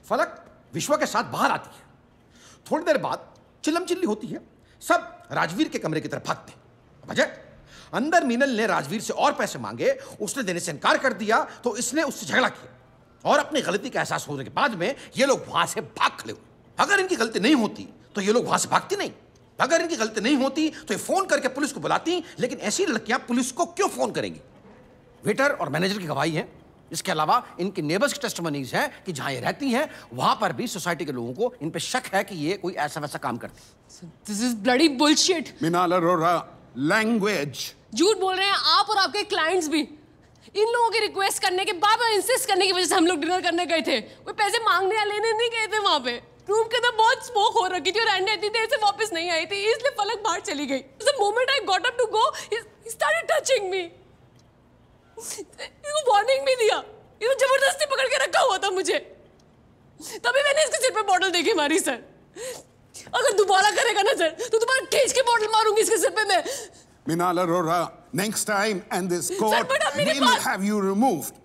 फलक विश्वा के साथ बाहर आती है। थोड़ी देर बाद चिल्लम चिल्ली होती है, सब राजवीर के कमरे की तरफ भागते हैं। वजह, अंदर मीनल ने राजवीर से और पैसे मांगे, उसने देने से इनकार कर दिया, तो इसने उससे झगड़ा किया और अपनी गलती का एहसास होने के बाद में ये लोग वहां से भाग खड़े हुए। अगर इनकी गलती नहीं होती तो ये लोग वहां से भागती नहीं। अगर इनकी गलती नहीं होती तो ये फोन करके पुलिस को बुलाती, लेकिन ऐसी लड़कियां पुलिस को क्यों फोन करेंगी? वेटर और मैनेजर की गवाही है। इसके अलावा इनकी नेबर्स की टेस्टिमनीज है कि जहां ये रहती हैं वहां पर भी सोसाइटी के लोगों को इन पे शक है कि ये कोई ऐसा वैसा काम करती। This is bloody bullshit. Minal Arora, language. झूठ बोल रहे हैं आप और आपके क्लाइंट्स भी। इन लोगों की रिक्वेस्ट करने के बाद और इंसिस्ट करने की वजह से हम लोग डिनर करने गए थे। कोई पैसे मांगने या लेने नहीं गए थे। वहां पे रूम के अंदर बहुत स्मोक हो रखी थी और एंड इतनी देर से वापस नहीं आई थी, इसलिए फलक बाहर चली गई। The moment I got up to go, he started touching me. इसको वार्निंग भी दिया, ये तो जबरदस्ती पकड़ के रखा हुआ था मुझे। तभी मैंने इसके सिर पे बॉटल देखी मारी सर। अगर दोबारा करेगा ना सर तो दोबारा खींच के बॉटल मारूंगी इसके सिर पे मैं। Minal Arora, next time and this court will have you removed.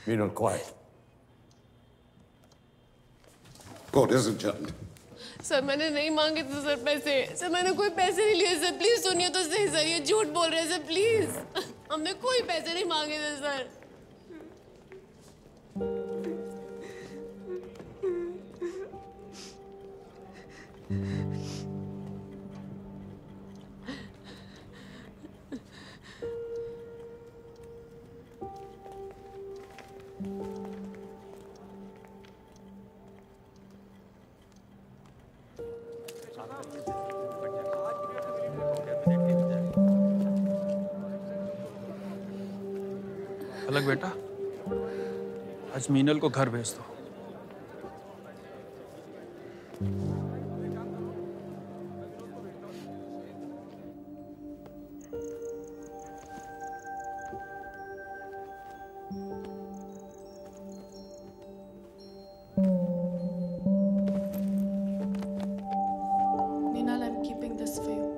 Minal, quiet. Court is adjourned. Sir मैंने नहीं मांगे थे सर पैसे। सर मैंने कोई पैसे नहीं लिए सर, प्लीज सुनिए तो सही सर, ये झूठ बोल रहे हैं सर प्लीज। हमने कोई पैसे नहीं मांगे थे सर। अलग बेटा, आज मीनल को घर भेज दो। Meenal, I'm keeping this for you.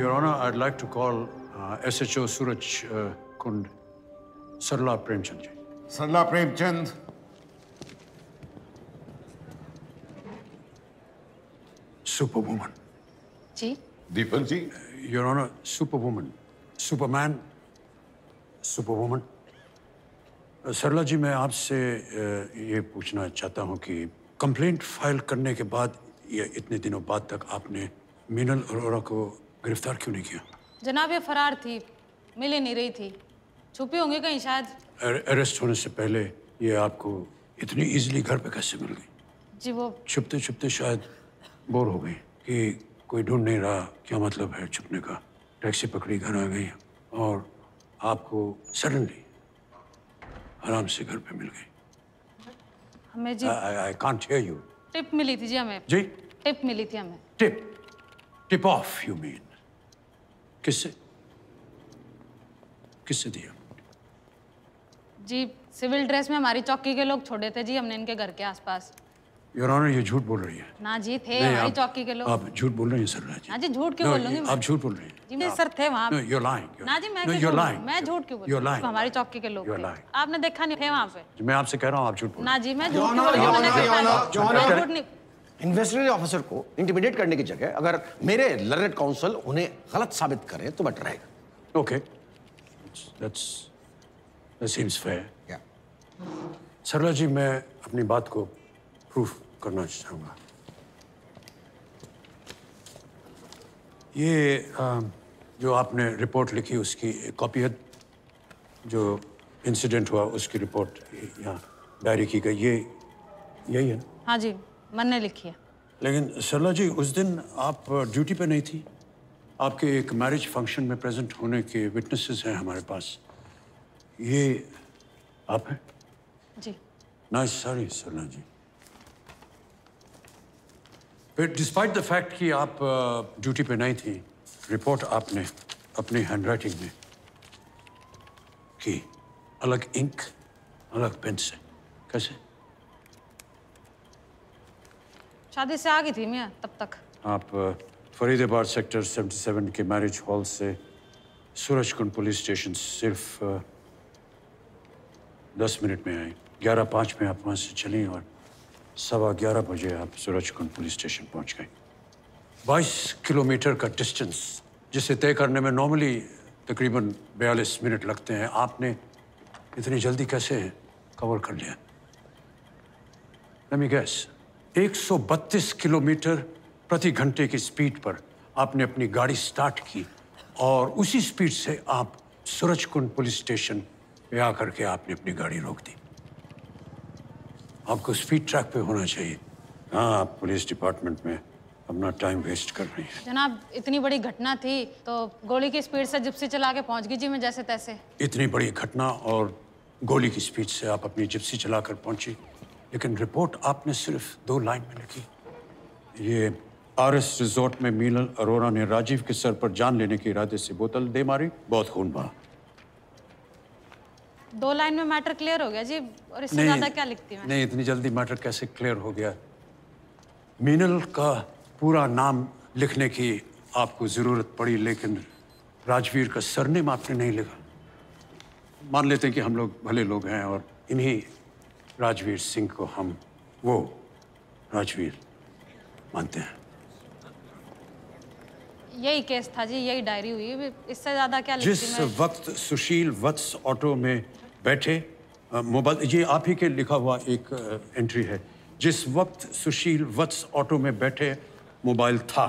Your Honor, I'd like to call SHO Suraj Kund, Sarla Premchand ji. Sarla Premchand. Superwoman. Ji? Deepak ji. Your Honor, Superwoman. Superman, Superwoman. सरला जी, मैं आपसे ये पूछना चाहता हूँ कि कंप्लेंट फाइल करने के बाद या इतने दिनों बाद तक आपने मीनल अरोरा को गिरफ्तार क्यों नहीं किया? जनाब ये फरार थी, मिल ही नहीं रही थी, छुपी होंगी कहीं शायद। अरेस्ट होने से पहले ये आपको इतनी इजीली घर पे कैसे मिल गई? जी वो छुपते छुपते शायद बोर हो गई कि कोई ढूंढ नहीं रहा, क्या मतलब है छुपने का। टैक्सी पकड़ी, घर आ गई और आपको सडनली आराम से घर पे मिल गई। हमें जी I can't hear you. Tip मिली थी जी हमें। जी? टिप मिली थी हमें। Tip off you mean? किससे? किससे दिया? जी सिविल ड्रेस में हमारी चौकी के लोग छोड़े थे जी हमने इनके घर के आसपास। योर ऑनर, ये झूठ बोल रही है। ना जी थे हमारी चौकी के लोग। आप झूठ बोल रही हैं सरला जी। ना जी झूठ क्यों बोलूंगी मैं? आप झूठ बोल रही हैं। जी सर थे वहाँ। No, you're lying. ना जी मैं झूठ क्यों You're lying. हमारी चौकी के लोग You're थे। lying. आपने देखा नहीं थे वहाँ पे? मैं आपसे कह रहा हूँ आप झूठ बोल। ना जी मैं झूठ क्यों बोलूंगी? इन्वेस्टिगेटिंग ऑफिसर को इंटिमिडेट करने की जगह अगर मेरे लर्नेड काउंसिल उन्हें गलत साबित करे तो बेटर रहेगा। Okay. That seems fair. Yeah. सरला जी, मैं अपनी बात को प्रूफ करना चाहूँगा। ये जो आपने रिपोर्ट लिखी उसकी कॉपी है, जो इंसिडेंट हुआ उसकी रिपोर्ट यहाँ डायरी की गई, ये यही है ना? हाँ जी, मैंने लिखी है। लेकिन सरला जी, उस दिन आप ड्यूटी पे नहीं थी। आपके एक मैरिज फंक्शन में प्रेजेंट होने के विटनेसेस हैं हमारे पास। ये आप हैं? जी। नाइस, सॉरी सरला जी। फिर डिस्पाइट द फैक्ट कि आप ड्यूटी पे नहीं थी, रिपोर्ट आपने अपनी हैंडराइटिंग में की, अलग इंक, अलग पेन से। कैसे? शादी से आ गई थी मैं तब तक। आप फरीदाबाद सेक्टर 77 के मैरिज हॉल से सूरजकुंड पुलिस स्टेशन सिर्फ 10 मिनट में आए। 11:05 में आप वहाँ से चली और 11:15 बजे आप सूरजकुंड पुलिस स्टेशन पहुँच गए। 22 किलोमीटर का डिस्टेंस जिसे तय करने में नॉर्मली तकरीबन 42 मिनट लगते हैं, आपने इतनी जल्दी कैसे कवर कर लिया? Let me guess, 132 किलोमीटर प्रति घंटे की स्पीड पर आपने अपनी गाड़ी स्टार्ट की और उसी स्पीड से आप सूरजकुंड पुलिस स्टेशन पे आकर के आपने अपनी गाड़ी रोक दी। आपको स्पीड ट्रैक पे होना चाहिए। हाँ, आप पुलिस डिपार्टमेंट में अपना टाइम वेस्ट कर रही हैं। जनाब, इतनी बड़ी घटना थी तो गोली की स्पीड से जिप्सी चला के पहुंच गई जी मैं जैसे तैसे। इतनी बड़ी घटना और गोली की स्पीड से आप अपनी जिप्सी चलाकर पहुंची, लेकिन रिपोर्ट आपने सिर्फ 2 लाइन में लिखी। ये आरएस रिजॉर्ट में मीनल अरोरा ने राजीव के सर पर जान लेने के इरादे से बोतल दे मारी, बहुत खून बहा। 2 लाइन में मैटर क्लियर हो गया जी, और इससे ज्यादा क्या लिखती मैं? नहीं, इतनी जल्दी मैटर कैसे क्लियर हो गया? मीनल का पूरा नाम लिखने की आपको जरूरत पड़ी, लेकिन राजवीर का सरनेम आपने नहीं लिखा। मान लेते हैं कि हम लोग भले लोग हैं और इन्हीं राजवीर सिंह को हम वो राजवीर मानते हैं। यही केस था जी, यही डायरी हुई, इससे ज्यादा क्या लिखती जिस मैं? वक्त सुशील वत्स ऑटो में बैठे, मोबाइल, ये आप ही के लिखा हुआ एक एंट्री है। जिस वक्त सुशील वत्स ऑटो में बैठे मोबाइल था,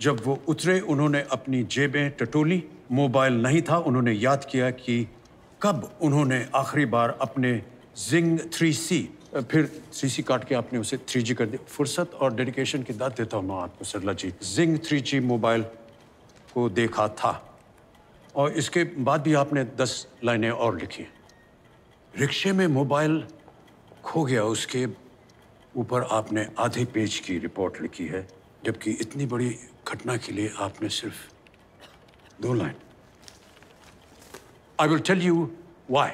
जब वो उतरे उन्होंने अपनी जेबें टटोली, मोबाइल नहीं था। उन्होंने याद किया कि कब उन्होंने आखिरी बार अपने जिंग 3C, फिर 3C काट के आपने उसे 3G कर दिया। फुर्सत और डेडिकेशन की दाद देता हूँ मैं आपको सरला जी। जिंग 3G मोबाइल को देखा था और इसके बाद भी आपने 10 लाइनें और लिखी। रिक्शे में मोबाइल खो गया, उसके ऊपर आपने आधे पेज की रिपोर्ट लिखी है, जबकि इतनी बड़ी घटना के लिए आपने सिर्फ 2 line. I will tell you why.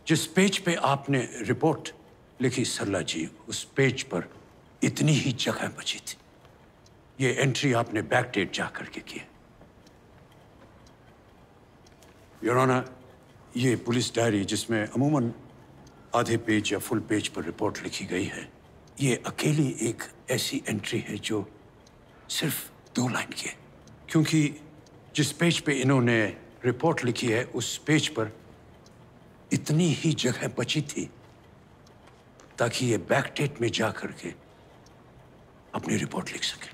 जिस पेज पे आपने रिपोर्ट लिखी सरला जी, उस पेज पर इतनी ही जगह बची थी। ये एंट्री आपने बैक डेट जा करके की है। योर ऑनर, ये पुलिस डायरी जिसमें अमूमन आधे पेज या फुल पेज पर रिपोर्ट लिखी गई है, ये अकेली एक ऐसी एंट्री है जो सिर्फ 2 लाइन की है, क्योंकि जिस पेज पे इन्होंने रिपोर्ट लिखी है उस पेज पर इतनी ही जगह बची थी ताकि ये बैक डेट में जा करके अपनी रिपोर्ट लिख सके।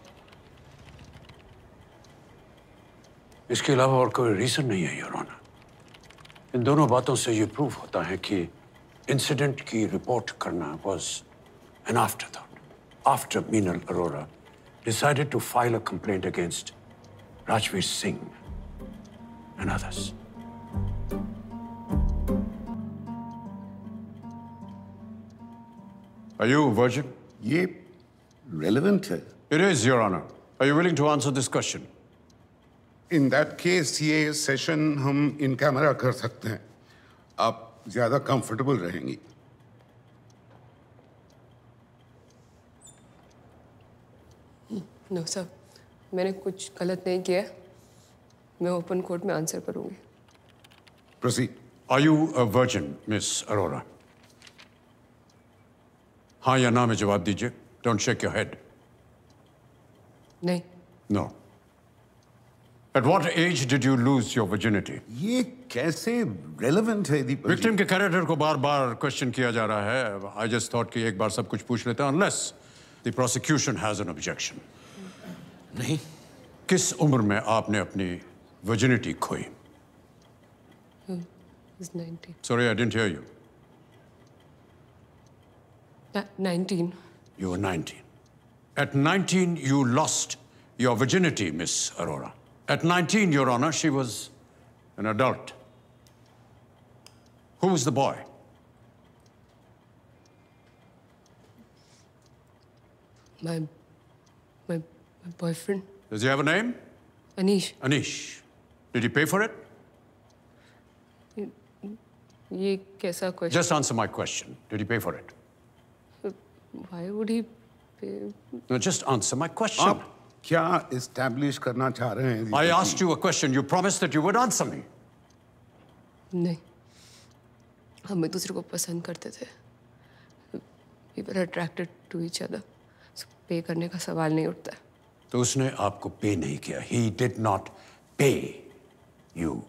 इसके अलावा और कोई रीजन नहीं है योर ऑनर। इन दोनों बातों से ये प्रूव होता है कि इंसिडेंट की रिपोर्ट करना was an afterthought after Meenal Arora decided to file a complaint against Rajveer Singh and others. Are you a virgin? ये relevant है। It is, Your Honor. Are you willing to answer this question? In that case, ये session हम in camera कर सकते हैं। आप ज्यादा comfortable रहेंगी। नो सर, मैंने कुछ गलत नहीं किया। मैं ओपन कोर्ट में आंसर करूंगी। Proceed. Are you a virgin, Miss Arora? हाँ या ना में जवाब दीजिए। Don't shake your head. नहीं। No. At what age did you lose your virginity? ये कैसे relevant है दीपक जी? Victim के कैरेक्टर को बार-बार क्वेश्चन किया जा रहा है। I just thought कि एक बार सब कुछ पूछ लेते हैं, unless the prosecution has an objection. नहीं, किस उम्र में आपने अपनी वर्जिनिटी खोई? He's 19. Sorry, I didn't hear you. 19. You were 19. At 19, you lost your virginity, Miss Arora. At 19, Your Honor, she was an adult. Who was the boy? My boyfriend, Does he have a name? Anish. Anish. Did he pay for it? ये कैसा question? Just answer my question. Did he pay for it? Why would he pay? No, just answer my question. आप क्या establish करना चाह रहे हैं? I asked you a question. You promised that you would answer me. नहीं, हम एक दूसरे को पसंद करते थे. We were attracted to each other. So पे करने का सवाल नहीं उठता. तो उसने आपको पे नहीं किया. He did not pay you.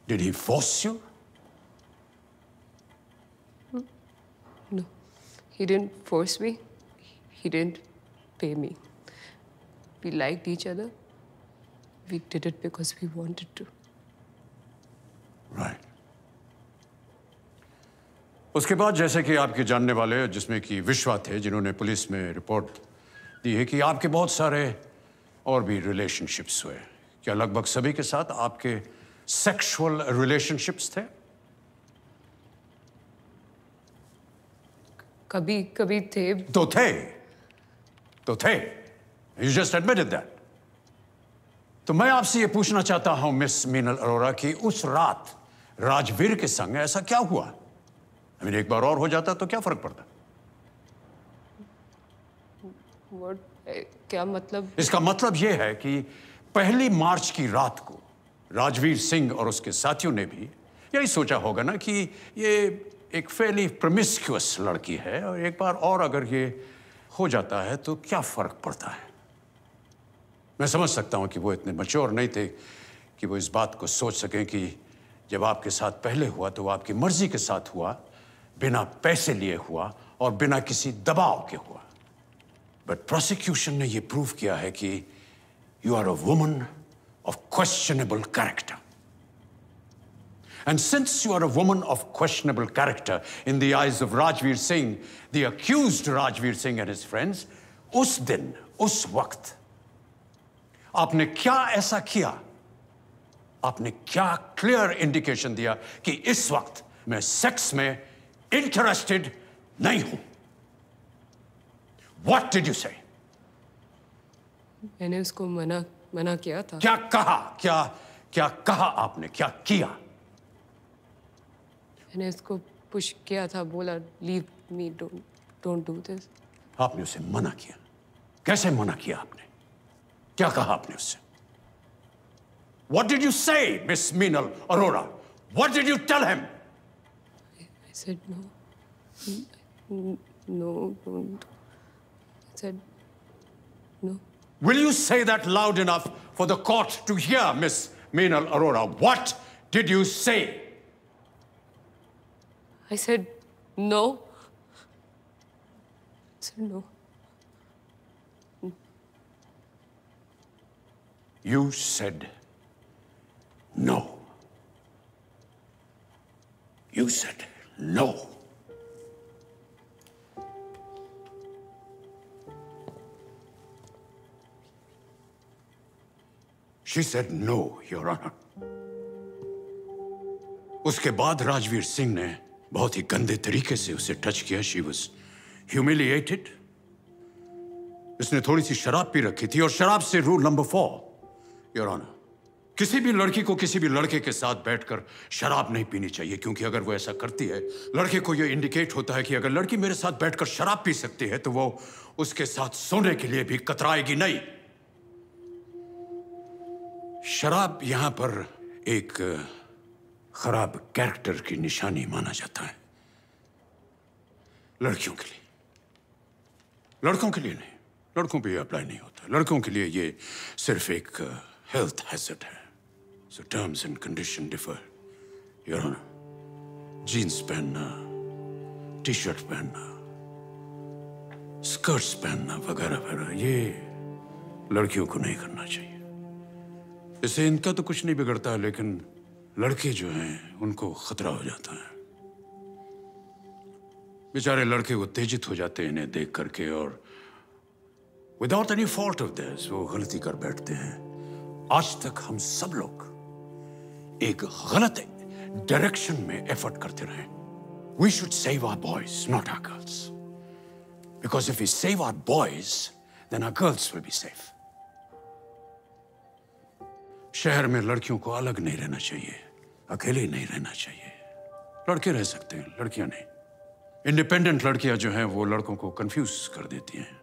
Did he force you? No, he didn't force me. He didn't pay me. We liked each other. We did it because we wanted to. Right. उसके बाद जैसे कि आपके जानने वाले जिसमें कि विश्वा थे जिन्होंने पुलिस में रिपोर्ट दी है कि आपके बहुत सारे और भी रिलेशनशिप्स हुए. क्या लगभग सभी के साथ आपके सेक्सुअल रिलेशनशिप्स थे? कभी कभी थे. तो थे. You just admitted that. तो मैं आपसे ये पूछना चाहता हूं मिस मीनल अरोरा कि उस रात राजवीर के संग ऐसा क्या हुआ? I mean, एक बार और हो जाता तो क्या फर्क पड़ता? क्या मतलब? इसका मतलब यह है कि 1 मार्च की रात को राजवीर सिंह और उसके साथियों ने भी यही सोचा होगा ना कि ये एक फेली प्रमिस्क्यूअस लड़की है और एक बार और अगर ये हो जाता है तो क्या फर्क पड़ता है? मैं समझ सकता हूं कि वो इतने मैच्योर नहीं थे कि वो इस बात को सोच सकें कि जब आपके साथ पहले हुआ तो वो आपकी मर्जी के साथ हुआ, बिना पैसे लिए हुआ और बिना किसी दबाव के हुआ. बट प्रोसिक्यूशन ने ये प्रूव किया है कि you are a woman of questionable character. And since you are a woman of questionable character in the eyes of Rajveer Singh, the accused Rajveer Singh and his friends, उस दिन, उस वक्त, आपने क्या ऐसा किया? आपने क्या क्लियर इंडिकेशन दिया कि इस वक्त मैं सेक्स में इंटरेस्टेड नहीं हूं? What did you say? मैंने उसको मना किया था. क्या कहा? क्या कहा आपने? क्या किया? मैंने उसको पुश किया था, बोला leave me, don't do this. आपने उसे मना किया? कैसे मना किया आपने? क्या कहा आपने उससे? What did you say, Miss Meenal Arora? What did you tell him? I said no, don't. I said no. Will you say that loud enough for the court to hear, Miss Meenal Arora? What did you say? I said no. I said no. You said no. You said no. She said no, Your Honor. उसके बाद राजवीर सिंह ने बहुत ही गंदे तरीके से उसे touch किया. She was humiliated. उसने थोड़ी सी शराब पी रखी थी और शराब से रूल नंबर 4, Your Honor, किसी भी लड़की को किसी भी लड़के के साथ बैठकर शराब नहीं पीनी चाहिए, क्योंकि अगर वो ऐसा करती है, लड़के को यह इंडिकेट होता है कि अगर लड़की मेरे साथ बैठकर शराब पी सकती है तो वो उसके साथ सोने के लिए भी कतराएगी नहीं. शराब यहां पर एक खराब कैरेक्टर की निशानी माना जाता है लड़कियों के लिए. लड़कों के लिए नहीं, लड़कों पे ये अप्लाई नहीं होता. लड़कों के लिए ये सिर्फ एक हेल्थ हैजर्ड है. So terms and condition differ, your honour. Jeans पहनना, टी शर्ट पहनना, स्कर्ट्स पहनना वगैरह वगैरह, ये लड़कियों को नहीं करना चाहिए। इससे इनका तो कुछ नहीं बिगड़ता, लेकिन लड़के जो हैं उनको खतरा हो जाता है। बेचारे लड़के उत्तेजित हो जाते हैं इन्हें देख करके, और without any fault of this वो गलती कर बैठते हैं। आज तक हम सब लोग एक गलत डायरेक्शन में एफर्ट करते रहे। We should save our boys, not our girls. Because if we save our boys, then our girls will be safe. शहर में लड़कियों को अलग नहीं रहना चाहिए, अकेले नहीं रहना चाहिए। लड़के रह सकते हैं, लड़कियां नहीं। इंडिपेंडेंट लड़कियां जो हैं वो लड़कों को कंफ्यूज कर देती हैं।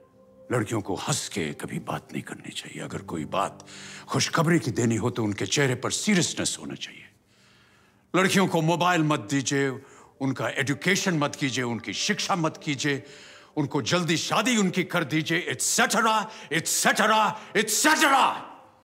लड़कियों को हंस के कभी बात नहीं करनी चाहिए। अगर कोई बात खुशखबरी की देनी हो तो उनके चेहरे पर सीरियसनेस होना चाहिए। लड़कियों को मोबाइल मत दीजिए, उनका एजुकेशन मत कीजिए, उनकी शिक्षा मत कीजिए, उनको जल्दी शादी उनकी कर दीजिए, इट्सेटरा इट्सेटरा इट्सेटरा।